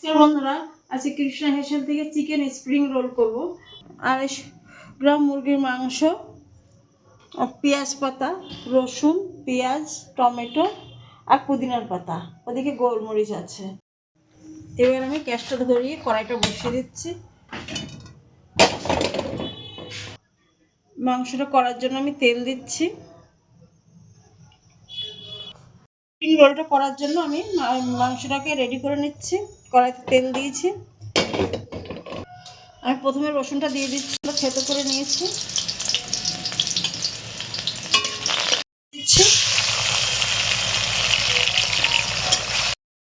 বন্ধুরা, আজকে কৃষ্ণা হেসেল থেকে চিকেন স্প্রিং রোল করব। 250 গ্রাম মুরগির মাংস, পেঁয়াজ পাতা, রসুন, পেঁয়াজ, টমেটো আর পুদিনার পাতা, ওদিকে গোলমরিচ আছে। এবার আমি গ্যাসটা ধরিয়ে কড়াইটা বসিয়ে দিচ্ছি। মাংসটা করার জন্য আমি তেল দিচ্ছি। স্প্রিং রোলটা করার জন্য আমি মাংসটাকে রেডি করে নিচ্ছি। কড়াইতে তেল দিয়েছি। আমি প্রথমে রসুনটা দিয়ে দিচ্ছি, থেতো করে নিয়েছি।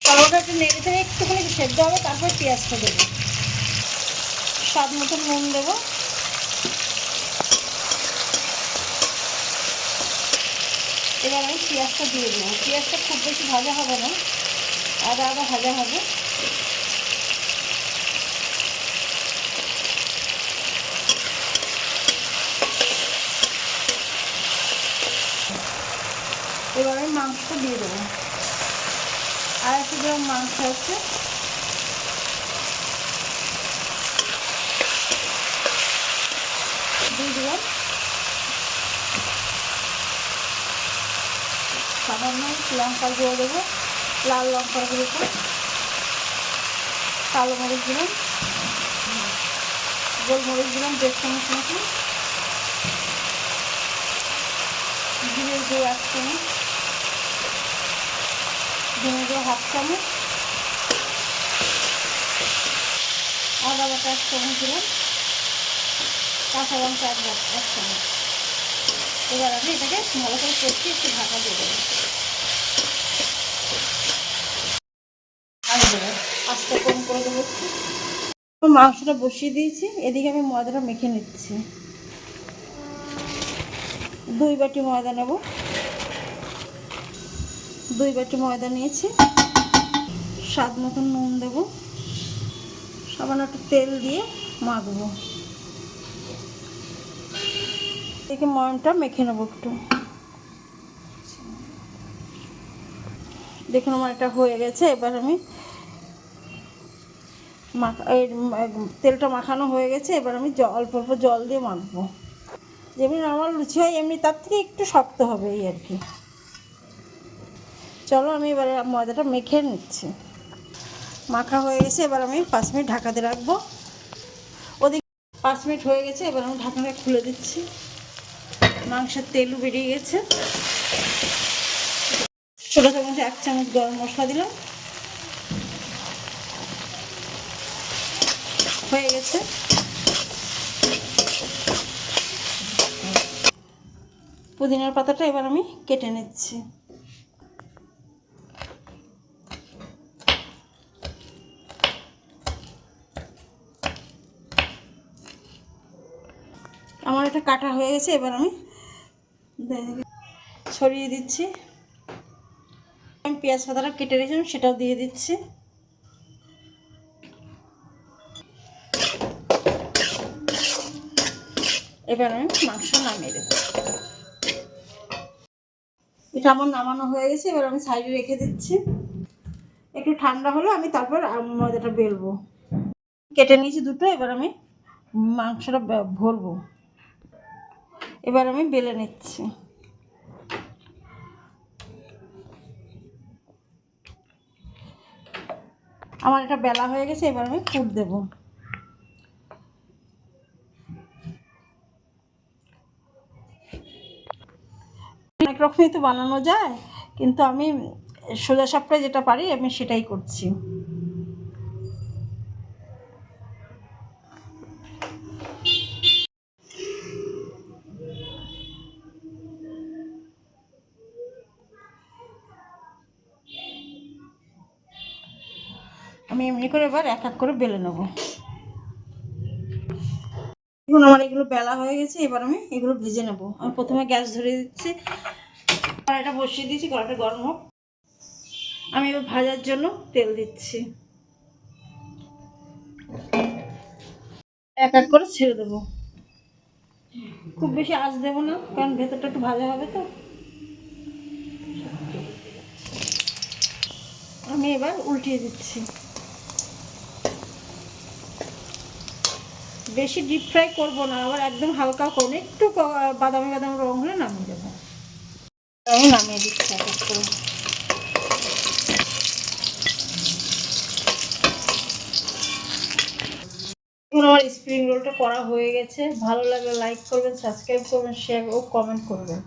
টমেটোটা একটু নেড়ে থেকে একটুখানি সেদ্ধ হবে, তারপর পেঁয়াজটা দেবো। স্বাদ মতো নুন দেবো। এবার আমি পেঁয়াজটা দিয়ে দেবো। পেঁয়াজটা খুব বেশি ভাজা হবে না, আদা আদা ভাজা হবে। এবার আমি মাংসটা দিয়ে দেবো। 250 গ্রাম মাংস আছে। দিয়ে দিলাম সামান্য লঙ্কার গুঁড়ো দেবো, লাল লঙ্কার গুঁড়োটা, কালো মরিচ দিলাম, গোলমরিচ দিলাম 1.5 চামচ মতো, জিরের গুঁড়ো 1 চামচ, ধনে গুঁড়ো 1/2 চামচ, আদা বাটা 1 চামচ দিলাম, কাঁচা লঙ্কা 1 চামচ। এবার আমি এটাকে ভালো করে কষিয়ে একটু ঢাকা দিয়ে দেবো। আস্তে কম করে দেবো। মাংসটা বসিয়ে দিয়েছি, এদিকে আমি ময়দাটা মেখে নিচ্ছি। 2 বাটি ময়দা নেব। 2 বাটি ময়দা নিয়েছি। স্বাদ মতো নুন দেবো, সামান্য একটু তেল দিয়ে মাখবো। দেখে ময়নটা মেখে নেবো একটু। দেখুন আমার এটা হয়ে গেছে। এবার আমি তেলটা মাখানো হয়ে গেছে। এবার আমি অল্প অল্প জল দিয়ে মাখবো। যেমনি নরমাল লুচি হয় এমনি, তার থেকে একটু শক্ত হবে এই আর কি। চলো আমি এবারে ময়দাটা মেখে নিচ্ছি। মাখা হয়ে গেছে, এবার আমি 5 মিনিট ঢাকাতে রাখবো। ওদিকে 5 মিনিট হয়ে গেছে। এবার আমি ঢাকনাটা খুলে দিচ্ছি। মাংসের তেলও বেরিয়ে গেছে। ছোটো চামচে 1 চামচ গরম মশলা দিলাম। হয়ে গেছে। পুদিনার পাতাটা এবার আমি কেটে নিচ্ছি। আমার এটা কাটা হয়ে গেছে। এবার আমি ছড়িয়ে দিচ্ছি। আমি পেঁয়াজ পাতাটা কেটে রেখেছিলাম, সেটাও দিয়ে দিচ্ছি। এবার আমি মাংস নামিয়ে দেবো। এটা আমার নামানো হয়ে গেছে। এবার আমি সাইডে রেখে দিচ্ছি। একটু ঠান্ডা হলে আমি তারপর ময়দাটা বেলবো। কেটে নিয়েছি দুটো। এবার আমি মাংসটা ভরবো। এবার আমি বেলে নিচ্ছি। আমার এটা বেলা হয়ে গেছে। এবার আমি পুর দেবো। অনেক রকমই তো বানানো যায়, কিন্তু আমি সোজা সাপটায় যেটা পারি আমি সেটাই করছি। আমি এমনি করে এবার এক এক করে বেলে নেবো। এখন আমার এগুলো বেলা হয়ে গেছে। এবার আমি এগুলো ভেজে নেব। আমি প্রথমে গ্যাস ধরিয়ে দিচ্ছি, কড়াইটা বসিয়ে দিয়েছি। কড়াইটা গরম হোক। আমি এবার ভাজার জন্য তেল দিচ্ছি। এক এক করে ছেড়ে দেবো। খুব বেশি আঁচ দেবো না, কারণ ভেতরটা একটু ভাজা হবে তো। আমি এবার উল্টিয়ে দিচ্ছি। বেশি ডিপ ফ্রাই করবো না, আবার একদম হালকা করবো, একটু বাদামি বাদামি রং হলে নামিয়ে দেবো। আমি নামিয়ে দিচ্ছি এক এক করে। আমার স্প্রিং রোলটা করা হয়ে গেছে। ভালো লাগলে লাইক করবেন, সাবস্ক্রাইব করবেন, শেয়ার ও কমেন্ট করবেন।